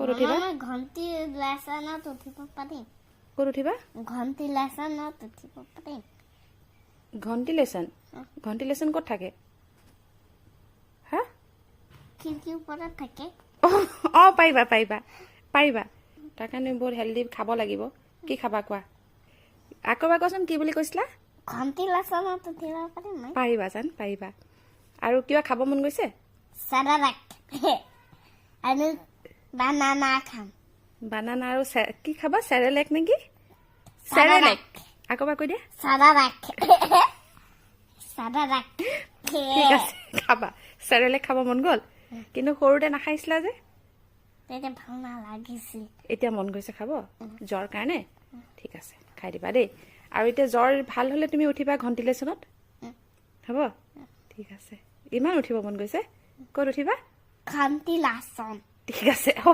ক'ত উঠিবা ঘণ্টি লেচনত উঠিব পাৰিম ক'ত উঠিবা ঘণ্টি লেচনত উঠিব পাৰিম ঘণ্টি লেচন ক'ত থাকে হা খিৰিকীৰ ওপৰত থাকে অঁ পাৰিবা তাৰ কাৰণে বহুত হেল্ডি খাব লাগিব কি খাবা কোৱা আকৌ এবাৰ কোৱাচোন কি বুলি কৈছিলা ঘণ্টি লেচনত উঠিব পাৰিম পাৰিবা আৰু কিবা খাব মন গৈছে চাৰাৰাক আৰু বানানা খাম বানানা আৰু কি খাবা চেৰেলেক নেকি চেৰেলেক আকৌ এবাৰ কৈ দিয়া চাৰাৰাক ঠিক আছে খাবা চেৰেলেক খাব মন গ'ল কিন্তু সৰুতে নাখাইছিলা যে তেতিয়া ভাল নালাগিছিল এতিয়া মন গৈছে খাব জ্বৰ কাৰণে ঠিক আছে খাই দিবা দেই আৰু এতিয়া জ্বৰ ভাল হ'লে তুমি উঠিবা ঘণ্টি লেচনত হ'ব ঠিক আছে ইমান উঠিব মন গৈছে ক'ত উঠিবা ঘণ্টি লেচন ঠিক আছে হ'ব